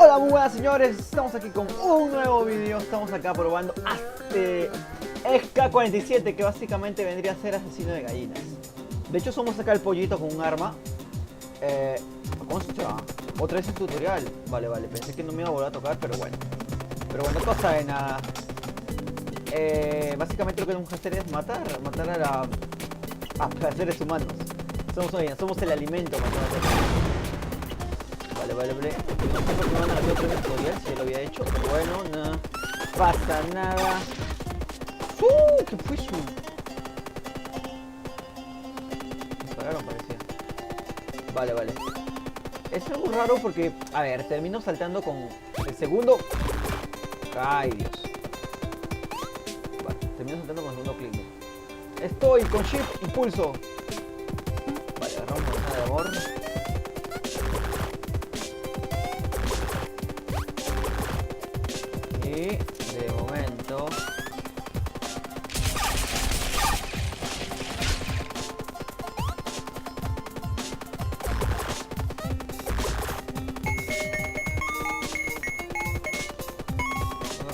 Hola, muy buenas señores, estamos aquí con un nuevo vídeo. Estamos acá probando SK-47, que básicamente vendría a ser asesino de gallinas. De hecho somos acá el pollito con un arma. ¿Cómo se llama? Otra vez el tutorial. Vale, pensé que no me iba a volver a tocar, pero bueno, cosa de nada. Básicamente lo que tenemos que hacer es matar a seres humanos. Somos el alimento, Vale. No sé por qué me van a hacer otro tutorial si ya lo había hecho. Pero bueno, no pasa nada. ¿Qué fue eso? Me pagaron, parecía. Vale. Es algo raro porque, a ver, termino saltando con el segundo. Ay, Dios. Vale, termino saltando con el segundo clic. Estoy con shift y pulso. Vale, agarramos una de amor. Y de momento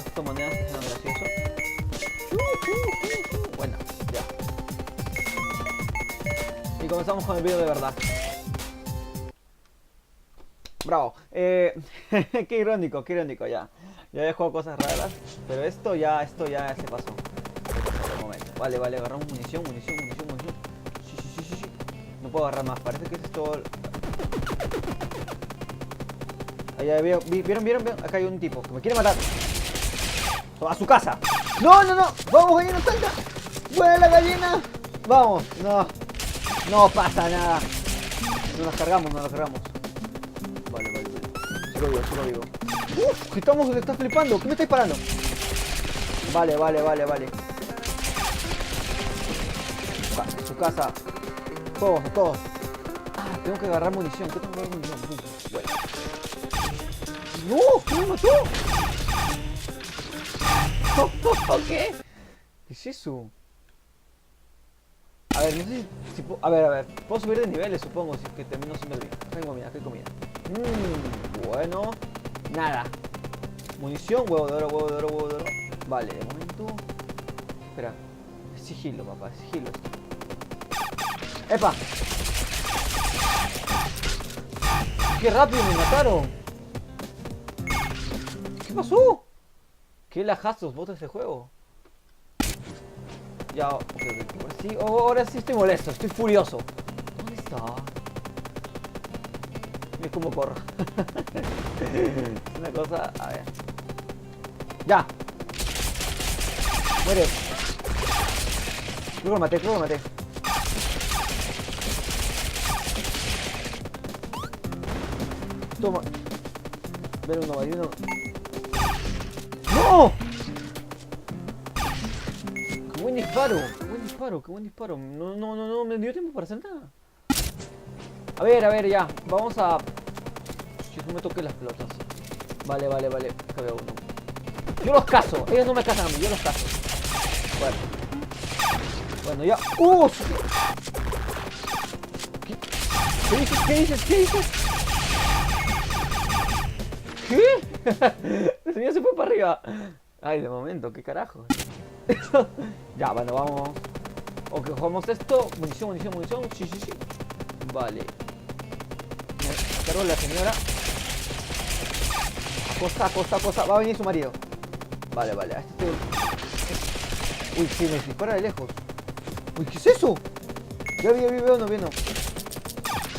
esta moneda está siendo gracioso. Bueno, ya. Y comenzamos con el video de verdad. Bravo. Qué irónico, ya. Ya he jugado cosas raras, pero esto ya se pasó. De momento. Vale, agarramos munición. Sí. No puedo agarrar más, parece que esto... Allá ¿vieron? Acá hay un tipo que me quiere matar. A su casa. No. Vamos, gallina, salta. Vuela, gallina. Vamos. No pasa nada. No nos cargamos. Vale. Sigo vivo. ¿Qué estás flipando? ¿Qué me está disparando? Vale. Va, en su casa. Todos. Tengo que agarrar munición. ¿Qué tengo que agarrar munición? Bueno. ¡No! ¿Qué me mató? ¿Qué? ¿Qué es eso? A ver, no sé si puedo... A ver. Puedo subir de niveles, supongo, si es que termino siendo el bien. Acá hay comida. Bueno. Nada. Munición, huevo de oro. Vale, de momento... Espera. Es sigilo, papá, es sigilo esto. ¡Epa! ¡Qué rápido me mataron! ¿Qué pasó? ¿Qué lajazos bota ese juego? Ya, ok. Ahora sí estoy molesto, estoy furioso. ¿Dónde está? Mira cómo corro. Una cosa, a ver. ¡Ya! Muere. Creo que lo maté. Toma. Ver uno. ¡No! ¡Qué buen disparo! No me dio tiempo para hacer nada. A ver, ya. Vamos a... Si no me toque las pelotas. Vale. Acá veo uno. Yo los cazo. Ellos no me cazan a mí, yo los cazo. Bueno, ya. ¿Qué dices? ¿Qué? El señor se fue para arriba. Ay, de momento, ¿qué carajo? Ya, bueno, vamos. Ok, jugamos esto. Munición. Sí. Vale. Me cargo la señora. Acosta. Va a venir su marido. Vale. Uy, sí, me dispara de lejos. Uy, ¿qué es eso? Ya vi, no.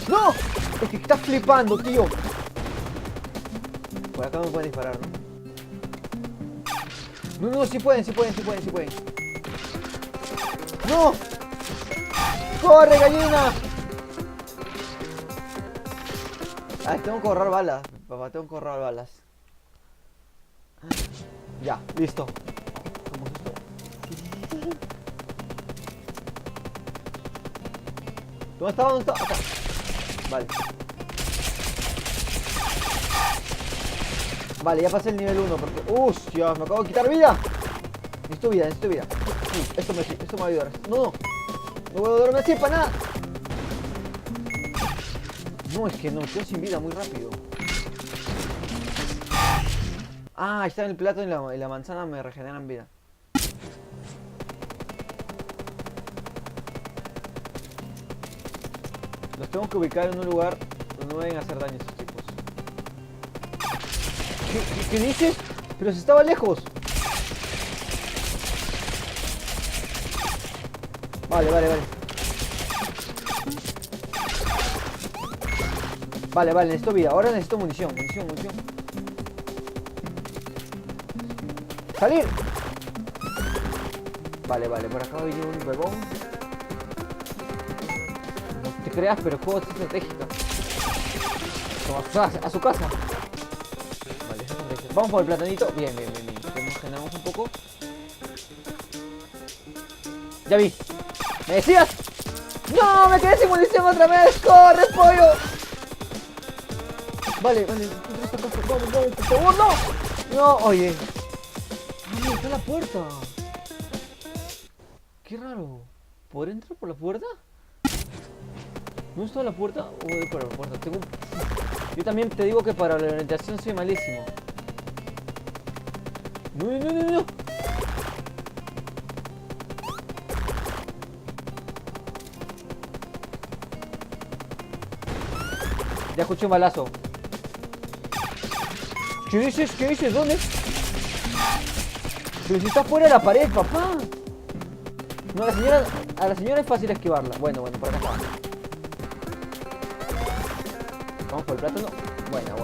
¡No! Es que estás flipando, tío. Por acá no me pueden disparar, ¿no? No, sí pueden. ¡No! ¡Corre, gallina! Ay, tengo que ahorrar balas, papá, Ya, listo. ¿Cómo es esto? ¿Dónde está? Acá. Vale, ya pasé el nivel 1 porque... Dios, me acabo de quitar vida. Necesito vida. Esto me va a ayudar. No puedo dormir así para nada. No, es que no, estoy sin vida muy rápido. Ah, ahí está en el plato y la manzana me regeneran vida. Los tengo que ubicar en un lugar donde no vayan a hacer daño a estos tipos. ¿Qué dices? Pero si estaba lejos. Vale. Vale, necesito vida. Ahora necesito munición. ¡Salir! Vale, por acá viene un huevón. No te creas, pero el juego es estratégico. A su casa. Vale, vamos por el platanito. Bien. Nos generamos un poco. Ya vi. ¿Me decías? ¡No! ¡Me quedé sin munición otra vez! ¡Corre, pollo! Vale. Vamos, por favor, no. No, oye. ¡Ah, está la puerta! Qué raro. ¿Podré entrar por la puerta? ¿No está la puerta? O voy por la puerta. Yo también te digo que para la orientación soy malísimo. No. Ya escuché un balazo. ¿Qué dices? ¿Dónde? Pero si está fuera de la pared, papá. No, a la señora es fácil esquivarla. Bueno, por acá. Vamos por el plátano. Buena.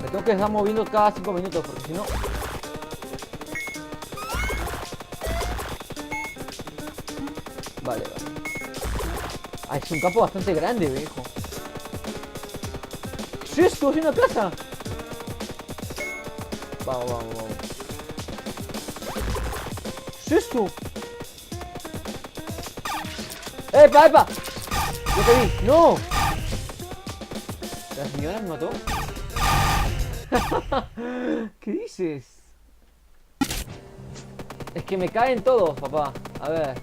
Me tengo que dejar moviendo cada 5 minutos porque si no... Vale. Ah, es un campo bastante grande, viejo. ¿Sí esto? ¿Es una casa? Vamos. ¿Sí esto? ¡Epa! Yo te vi. ¡No! ¿La señora me mató? ¿Qué dices? Es que me caen todos, papá. A ver.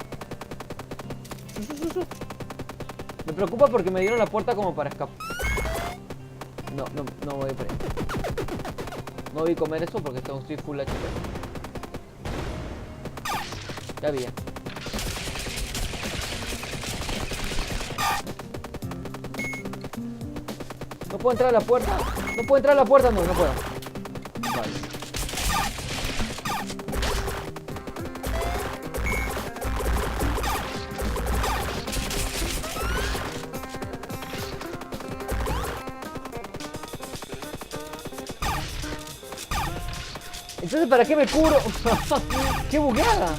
Me preocupa porque me dieron la puerta como para escapar. No voy por ahí. No voy a comer eso porque estoy full HP. Ya vi. ¿No puedo entrar a la puerta? ¿No puedo entrar a la puerta? No puedo. Vale. Entonces, ¿para qué me cubro? ¡Qué bugueada!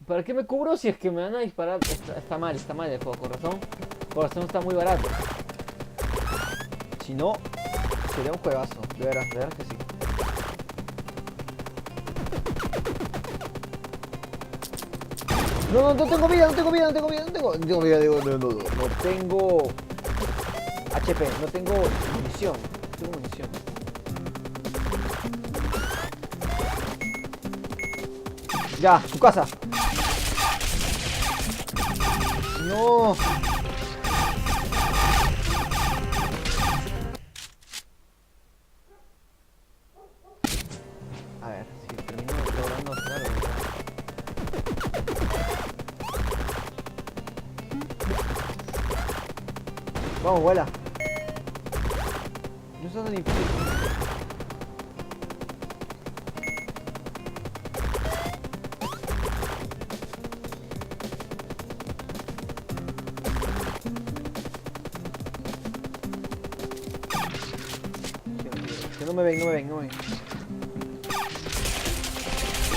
¿Para qué me cubro si es que me van a disparar? Está mal el juego, corazón está muy barato. Si no, sería un juegazo, de veras que sí. No tengo vida, no tengo HP, no tengo munición. Ya, su casa. No. A ver, si termino logrando hacer algo. Vamos, vuela. No está tan difícil. No me ven.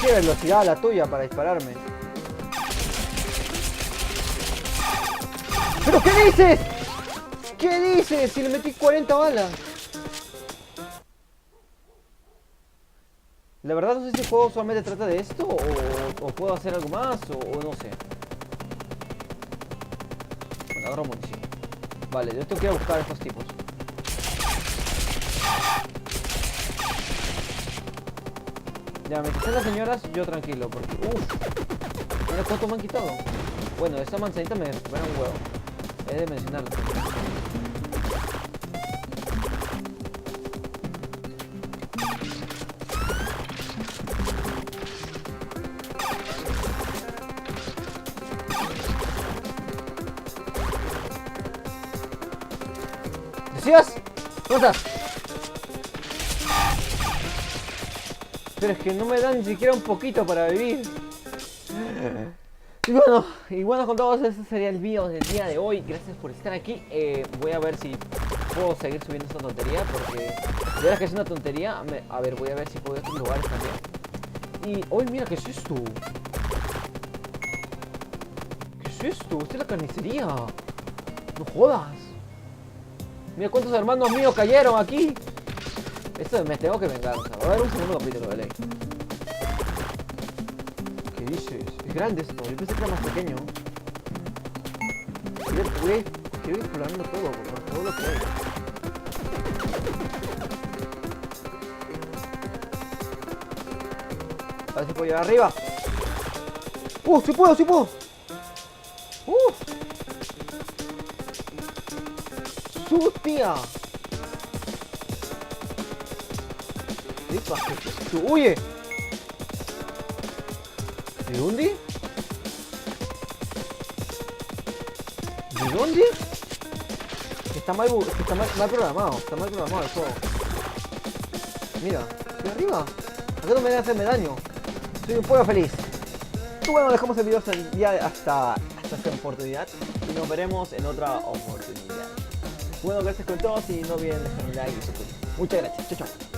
Qué velocidad la tuya para dispararme. ¿Pero qué dices? ¿Qué dices? Si le metí 40 balas. La verdad no sé si el juego solamente trata de esto o puedo hacer algo más o no sé. Bueno, agarro munición. Vale, yo tengo que ir a buscar a estos tipos. Ya, mientras están las señoras, yo tranquilo, porque... Mira cuánto me han quitado. Bueno, esta manzanita me recupera un huevo. He de mencionarlo. ¿Sí vas? ¿Dónde estás? Pero es que no me dan ni siquiera un poquito para vivir. Y bueno, con todos, ese sería el video del día de hoy. Gracias por estar aquí. Voy a ver si puedo seguir subiendo esta tontería, porque de verdad que es una tontería. A ver, voy a ver si puedo ir a otros lugares también. Y hoy mira, ¿qué es esto? ¿Qué es esto? Esta es la carnicería. No jodas. Mira cuántos hermanos míos cayeron aquí. Esto me tengo que vengar. O sea, va a haber un segundo capítulo de ley. ¿Qué dices? Es grande esto. Yo pensé que era más pequeño. Quiero ir explorando todo lo que hay. A ver si puedo llegar arriba. ¡Sí puedo, sí puedo! ¡Su tía! ¿Qué pasa? ¡Huye! ¿De dónde? ¿De dónde? Está mal programado. Está mal programado el juego. Mira, estoy arriba. Acá no me debe hacerme daño. Soy un pollo feliz. Y bueno, dejamos el video hasta esta oportunidad. Y nos veremos en otra oportunidad. Bueno, gracias con todos y no olviden dejar un like y suscribirse. Muchas gracias. Chao, chao.